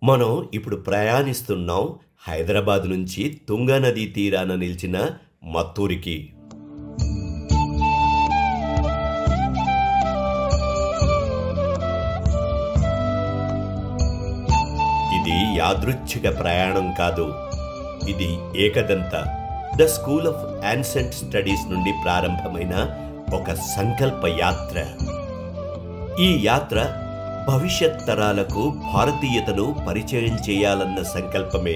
మనం ఇప్పుడు ప్రయాణిస్తున్నాం హైదరాబాద్ నుంచి తుంగా నదీ తీరాన నిలిచిన మత్తూరుకి. ఇది యాదృచ్ఛిక ప్రయాణం కాదు, ఇది Ekadanta the school of ancient studies నుండి ప్రారంభమైన ఒక సంకల్ప యాత్ర. ఈ యాత్ర భవిష్యత్ తరాలకు భారతీయతను పరిచయం చేయాలన్న సంకల్పమే.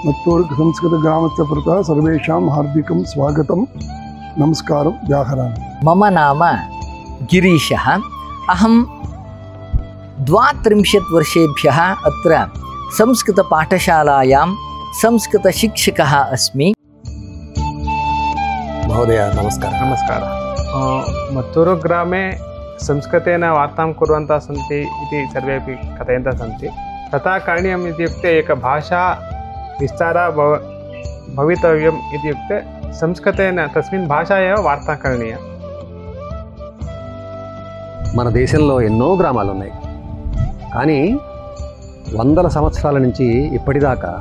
మత్తూరు సంస్కృత గ్రామస్య పురతः సర్వేషాం హార్దికం స్వాగతం. నమస్కారం. వ్యాహరామి. మమ నామ గిరీశः. అహం 32 वर्षेभ्यः अत्र संस्कृतपाठशालायां संस्कृतशिक्षकः अस्मि. महोदय नमस्कारः. नमस्कारः. मत्तूरु ग्रामे संस्कृतेन वार्तां कुर्वन्तः सन्ति इति सर्वेपि कथयन्तः सन्ति. तथा करणीयम् इत्युक्ते एका भाषा विस्तारः भवितव्यम् इत्युक्ते संस्कृतेन तस्मिन् भाषा एव वार्ता करणीया. మన దేశంలో ఎన్నో గ్రామాలు ఉన్నాయి, కానీ వందల సంవత్సరాల నుంచి ఇప్పటిదాకా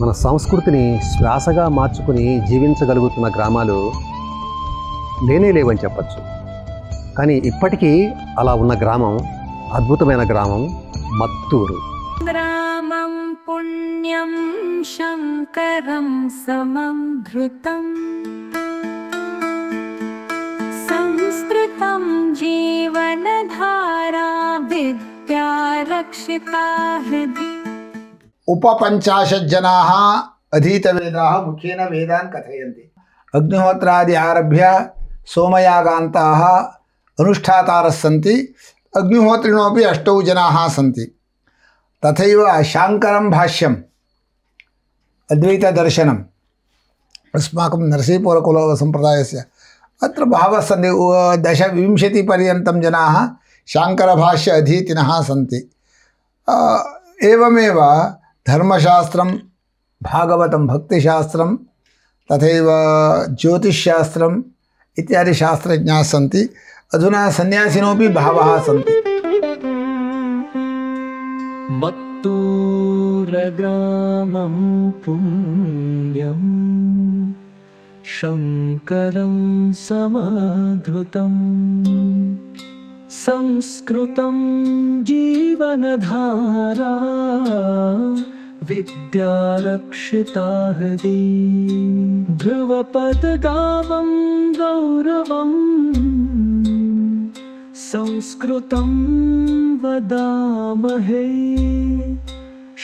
మన సంస్కృతిని శ్వాసగా మార్చుకుని జీవించగలుగుతున్న గ్రామాలు లేనే లేవని చెప్పచ్చు. కానీ ఇప్పటికీ అలా ఉన్న గ్రామం, అద్భుతమైన గ్రామం మత్తూరు. గ్రామం పుణ్యం శంకరం సమధృతం సంస్కృతం జీవనధారా విద్యా రక్షితా హృది. उपपञ्चाशज्जनाः अधीतवेदाः मुख्येन वेदान् कथयन्ति. अग्निहोत्रादि आरभ्य सोमयागान्ताः अनुष्ठातारः सन्ति. अग्निहोत्रिणोपि 8 जनाः सन्ति. तथैव शाङ्करं भाष्यम् अद्वैतदर्शनम् अस्माकं नरसीपुरकुलसम्प्रदायस्य अत्र बहवः सन्ति. 10-20 जनाः शाङ्करभाष्य अधीतिनः सन्ति. एवमेव धर्मशास्त्रं, भागवतं, भक्तिशास्त्रं, तथैव ज्योतिषशास्त्रम् इत्यादि शास्त्रज्ञाः सन्ति. अधुना सन्यासिनोपि बहवः सन्ति. मत्तूरग्रामं पुण्यं शङ्करं समाधृतं संस्कृतं जीवनधारा विद्या रक्षिता हृदि. ध्रुवपदगावं गौरवं संस्कृतं वदामहे.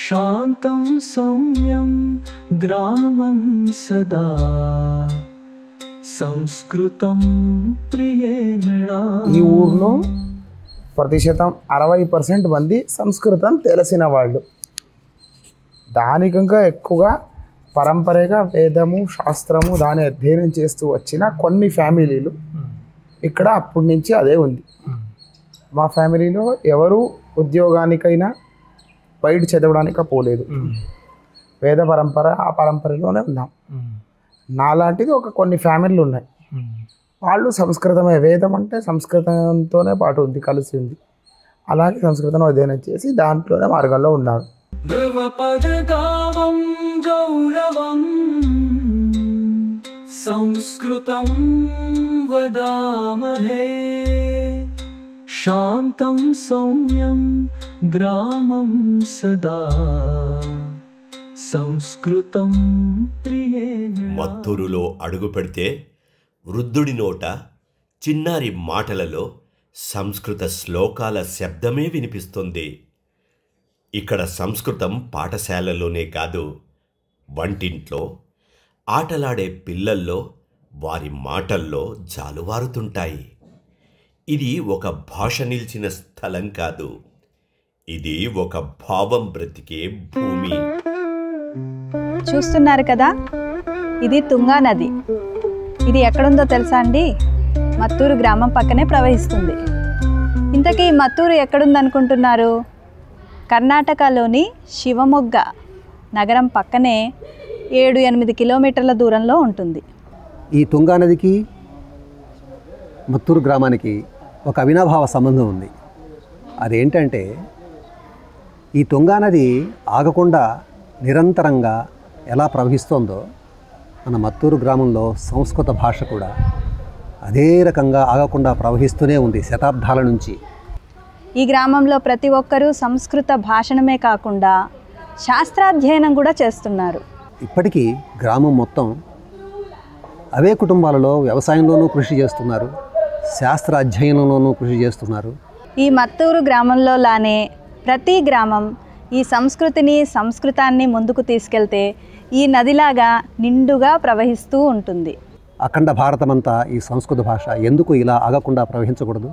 शान्तं सौम्यं ग्रामं सदा సంస్కృతం ప్రియేణ. ఈ ఊర్లో ప్రతిశతం 60% మంది సంస్కృతం తెలిసిన వాళ్ళు. దానికంగా ఎక్కువగా పరంపరగా వేదము, శాస్త్రము దాని అధ్యయనం చేస్తూ వచ్చిన కొన్ని ఫ్యామిలీలు ఇక్కడ అప్పటి నుంచి అదే ఉంది. మా ఫ్యామిలీలో ఎవరు ఉద్యోగానికైనా బయట చదవడానికి పోలేదు. వేద పరంపర ఆ పరంపరలోనే ఉన్నాం. నాలాంటిది ఒక కొన్ని ఫ్యామిలీలు ఉన్నాయి. వాళ్ళు సంస్కృతమే, వేదం అంటే సంస్కృతంతోనే పాటు ఉంది, కలిసి ఉంది. అలాగే సంస్కృతం అధ్యయనం చేసి దాంట్లోనే మార్గంలో ఉన్నారు. సంస్కృతం వదామహే. శాంతం సౌమ్యం గ్రామం సదా సంస్కృతం ప్రియేణ. మత్తూరులో అడుగు పెడితే వృద్ధుడి నోట చిన్నారి మాటలలో సంస్కృత శ్లోకాల శబ్దమే వినిపిస్తుంది. ఇక్కడ సంస్కృతం పాఠశాలలోనే కాదు, వంటింట్లో ఆటలాడే పిల్లల్లో వారి మాటల్లో జాలువారుతుంటాయి. ఇది ఒక భాష నిలిచిన స్థలం కాదు, ఇది ఒక భావం బ్రతికే భూమి. చూస్తున్నారు కదా, ఇది తుంగా నది. ఇది ఎక్కడుందో తెలుసా అండి? మత్తూరు గ్రామం పక్కనే ప్రవహిస్తుంది. ఇంతకీ మత్తూరు ఎక్కడుందనుకుంటున్నారు? కర్ణాటకలోని శివమొగ్గ నగరం పక్కనే 7-8 కిలోమీటర్ల దూరంలో ఉంటుంది. ఈ తుంగా నదికి మత్తూరు గ్రామానికి ఒక అవినాభావ సంబంధం ఉంది. అదేంటంటే ఈ తుంగా నది ఆగకుండా నిరంతరంగా ఎలా ప్రవహిస్తోందో మన మత్తూరు గ్రామంలో సంస్కృత భాష కూడా అదే రకంగా ఆగకుండా ప్రవహిస్తూనే ఉంది శతాబ్దాల నుంచి. ఈ గ్రామంలో ప్రతి ఒక్కరూ సంస్కృత భాషణమే కాకుండా శాస్త్రాధ్యయనం కూడా చేస్తున్నారు. ఇప్పటికీ గ్రామం మొత్తం అవే కుటుంబాలలో వ్యవసాయంలోనూ కృషి చేస్తున్నారు, శాస్త్ర అధ్యయనంలోనూ కృషి చేస్తున్నారు. ఈ మత్తూరు గ్రామంలో లానే ప్రతి గ్రామం ఈ సంస్కృతిని సంస్కృతాన్ని ముందుకు తీసుకెళ్తే ఈ నదిలాగా నిండుగా ప్రవహిస్తూ ఉంటుంది. అఖండ భారతమంతా ఈ సంస్కృత భాష ఎందుకు ఇలా ఆగకుండా ప్రవహించకూడదు?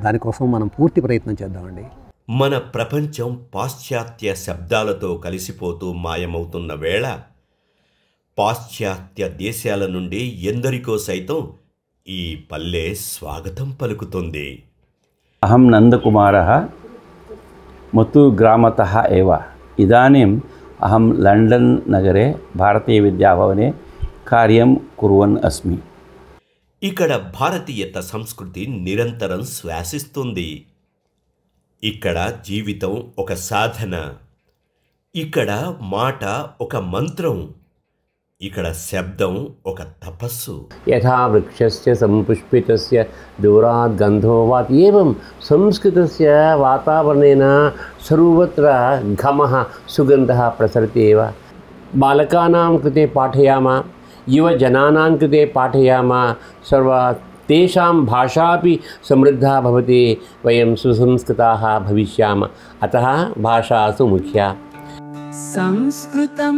దానికోసం మనం పూర్తి ప్రయత్నం చేద్దామండి. మన ప్రపంచం పాశ్చాత్య శబ్దాలతో కలిసిపోతూ మాయమవుతున్న వేళ పాశ్చాత్య దేశాల నుండి ఎందరికో సైతం ఈ పల్లె స్వాగతం పలుకుతుంది. అహం నందకుమారः మత్తూరు గ్రామతः एव इदानीम् अहं लण्डन् नगरे भारतीयविद्याभवने కార్యం కుర్వన్ అస్మి. ఇక్కడ భారతీయత సంస్కృతి నిరంతరం శ్వాసిస్తుంది. ఇక్కడ జీవితం ఒక సాధన, ఇక్కడ మాట ఒక మంత్రం, ఇక్కడ శబ్దం ఒక తపస్సు. యథా వృక్షస్య సంపుష్పితస్య దూరాత్ గంధో వాత్ ఏవం సంస్కృతస్య వాతావరణేన సర్వత్ర ఘమః సుగంధః ప్రసరతి ఏవ. బాలకానాం కృతే పాఠయామ, యువజనానాం కృతే పాఠయామ, సర్వ తేషాం భాషాపి సమృద్ధా భవతి, వయం సుసంస్కృతాః భవిష్యామ. అతః భాషాసు ముఖ్యా. సంస్కృతం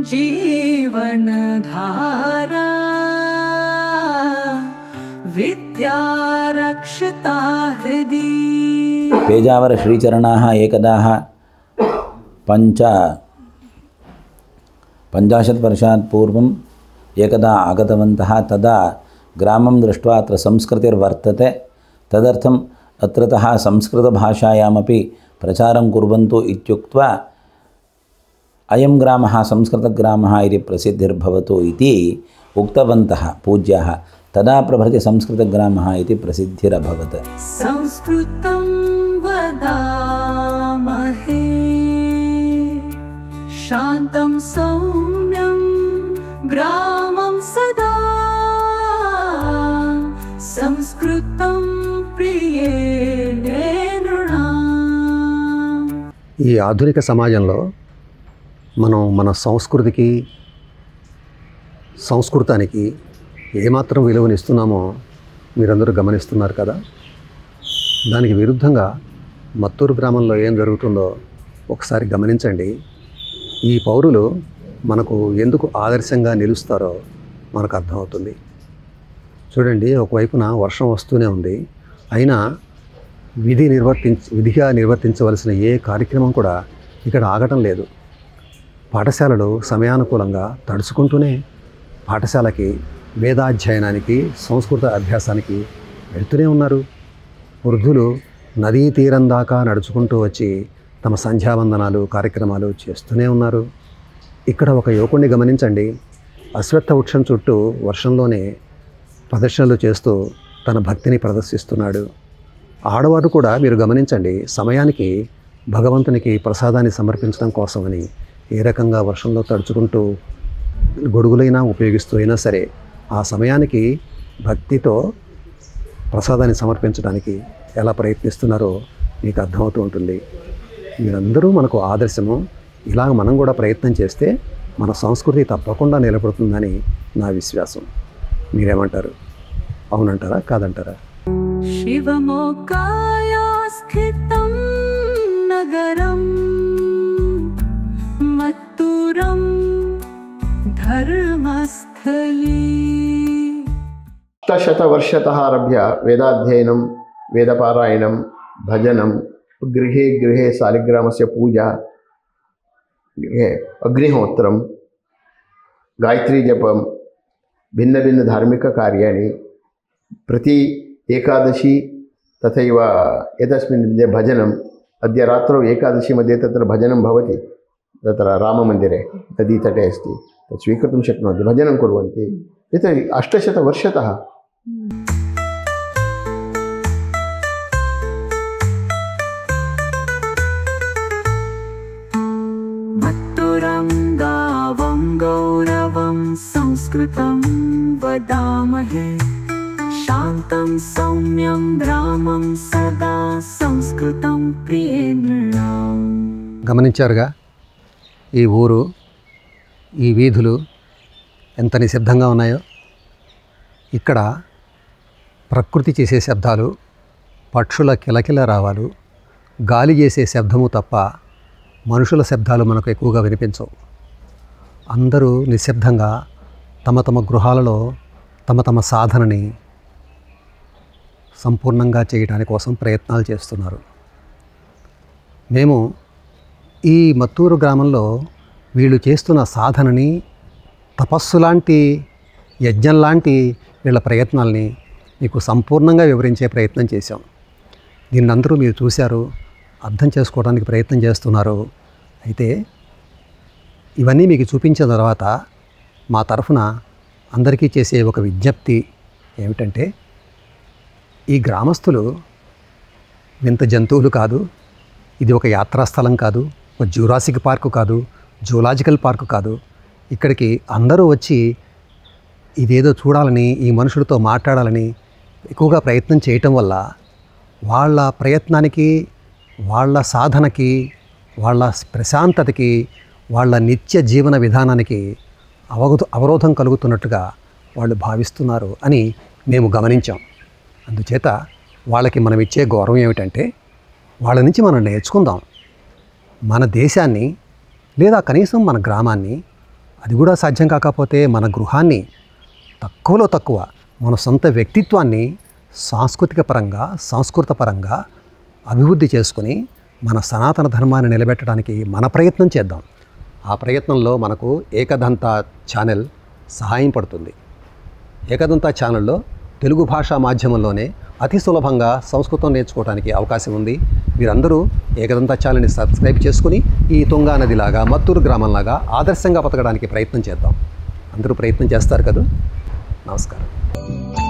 జీవనధారా విద్యా రక్షితా హృది. పేజావర శ్రీచరణాः ఏకదాः 50 वर्षात् पूर्वं एकदा आगतवन्तः. तदा ग्रामं दृष्ट्वा अत्र संस्कृतिर्वर्तते, तदर्थम् अत्रतः संस्कृतभाषायामपि प्रचारं कुर्वन्तु इत्युक्त्वा अयं ग्रामः संस्कृतग्रामः इति प्रसिद्धिर्भवतु इति उक्तवन्तः पूज्याः. तदा प्रभृति संस्कृतग्रामः इति प्रसिद्धिरभवत्. संस्कृतं वदामहे शान्तं सौम्यं ग्रामं सदा संस्कृतं प्रिये नृणाम्. ఈ ఆధునిక సమాజంలో మనం మన సంస్కృతికి సంస్కృతానికి ఏమాత్రం విలువనిస్తున్నామో మీరందరూ గమనిస్తున్నారు కదా. దానికి విరుద్ధంగా మత్తూరు గ్రామంలో ఏం జరుగుతుందో ఒకసారి గమనించండి. ఈ పౌరులు మనకు ఎందుకు ఆదర్శంగా నిలుస్తారో మనకు అర్థమవుతుంది. చూడండి, ఒకవైపున వర్షం వస్తూనే ఉంది, అయినా విధిగా నిర్వర్తించవలసిన ఏ కార్యక్రమం కూడా ఇక్కడ ఆగటం లేదు. పాఠశాలలు సమయానుకూలంగా తడుచుకుంటూనే పాఠశాలకి వేదాధ్యయనానికి సంస్కృత అభ్యాసానికి వెళ్తూనే ఉన్నారు. వృద్ధులు నదీ తీరం దాకా నడుచుకుంటూ వచ్చి తమ సంధ్యావందనాలు కార్యక్రమాలు చేస్తూనే ఉన్నారు. ఇక్కడ ఒక యువకుడిని గమనించండి, అశ్వత్థ వృక్షం చుట్టూ వర్షంలోనే ప్రదర్శనలు చేస్తూ తన భక్తిని ప్రదర్శిస్తున్నాడు. ఆడవారు కూడా మీరు గమనించండి, సమయానికి భగవంతునికి ప్రసాదాన్ని సమర్పించడం కోసమని ఏ రకంగా వర్షంలో తడుచుకుంటూ గొడుగులైనా ఉపయోగిస్తూ అయినా సరే ఆ సమయానికి భక్తితో ప్రసాదాన్ని సమర్పించడానికి ఎలా ప్రయత్నిస్తున్నారో మీకు అర్థమవుతూ ఉంటుంది. మీరందరూ మనకు ఆదర్శము. ఇలా మనం కూడా ప్రయత్నం చేస్తే మన సంస్కృతి తప్పకుండా నిలబడుతుందని నా విశ్వాసం. మీరేమంటారు? అవునంటారా కాదంటారా? शिवमोग्गाया स्थितं नगरं मत्तुरं धर्मस्थली. अष्टशतवर्षतः आरभ्य वेदाध्ययनं, वेदपारायणं, भजनं, गृहे गृहे शालिग्रामस्य पूजा, गृहे अग्निहोत्रं, गायत्री जपं, भिन्नभिन्नधार्मिककार्याणि, प्रति एकादशी तथैव एतस्मिन् मध्ये भजनम्. अद्य रात्रौ एकादशी मध्ये तत्र भजनं भवति. तत्र राममन्दिरे नदीतटे अस्ति, तत् स्वीकर्तुं शक्नोति. भजनं कुर्वन्ति. एतत् 800 वर्षतः. संस्कृतं वदामहे शान्तं सौम्यं ग्रामं सदा संस्कृतं प्रिये नृणाम्. గమనించారుగా ఈ ఊరు, ఈ వీధులు ఎంత నిశ్శబ్దంగా ఉన్నాయో. ఇక్కడ ప్రకృతి చేసే శబ్దాలు, పక్షుల కిలకిల రావాలు, గాలి చేసే శబ్దము తప్ప మనుషుల శబ్దాలు మనకు ఎక్కువగా వినిపించవు. అందరూ నిశ్శబ్దంగా తమ తమ గృహాలలో తమ తమ సాధనని సంపూర్ణంగా చేయడానికి కోసం ప్రయత్నాలు చేస్తున్నారు. మేము ఈ మత్తూరు గ్రామంలో వీళ్ళు చేస్తున్న సాధనని, తపస్సు లాంటి, యజ్ఞం లాంటి వీళ్ళ ప్రయత్నాల్ని మీకు సంపూర్ణంగా వివరించే ప్రయత్నం చేశాం. దీన్ని అందరూ మీరు చూశారు, అర్థం చేసుకోవడానికి ప్రయత్నం చేస్తున్నారు. అయితే ఇవన్నీ మీకు చూపించిన తర్వాత మా తరఫున అందరికీ చేసే ఒక విజ్ఞప్తి ఏమిటంటే, ఈ గ్రామస్తులు వింత జంతువులు కాదు, ఇది ఒక యాత్రాస్థలం కాదు, ఒక జూరాసిక్ పార్కు కాదు, జూలాజికల్ పార్కు కాదు. ఇక్కడికి అందరూ వచ్చి ఇదేదో చూడాలని, ఈ మనుషులతో మాట్లాడాలని ఎక్కువగా ప్రయత్నం చేయటం వల్ల వాళ్ళ ప్రయత్నానికి, వాళ్ళ సాధనకి, వాళ్ళ ప్రశాంతతకి, వాళ్ళ నిత్య జీవన విధానానికి అవరోధం కలుగుతున్నట్టుగా వాళ్ళు భావిస్తున్నారు అని మేము గమనించాం. అందుచేత వాళ్ళకి మనం ఇచ్చే గౌరవం ఏమిటంటే, వాళ్ళ నుంచి మనం నేర్చుకుందాం. మన దేశాన్ని, లేదా కనీసం మన గ్రామాన్ని, అది కూడా సాధ్యం కాకపోతే మన గృహాన్ని, తక్కువలో తక్కువ మన సొంత వ్యక్తిత్వాన్ని సాంస్కృతిక పరంగా, సంస్కృత పరంగా అభివృద్ధి చేసుకుని మన సనాతన ధర్మాన్ని నిలబెట్టడానికి మన ప్రయత్నం చేద్దాం. ఆ ప్రయత్నంలో మనకు ఏకదంత ఛానల్ సహాయం పడుతుంది. ఏకదంత ఛానల్లో తెలుగు భాషా మాధ్యమంలోనే అతి సులభంగా సంస్కృతం నేర్చుకోవడానికి అవకాశం ఉంది. మీరందరూ ఏకదంత ఛానల్ని సబ్స్క్రైబ్ చేసుకుని ఈ తుంగా నదిలాగా, మత్తూరు గ్రామంలాగా ఆదర్శంగా బతకడానికి ప్రయత్నం చేద్దాం. అందరూ ప్రయత్నం చేస్తారు కదా. నమస్కారం.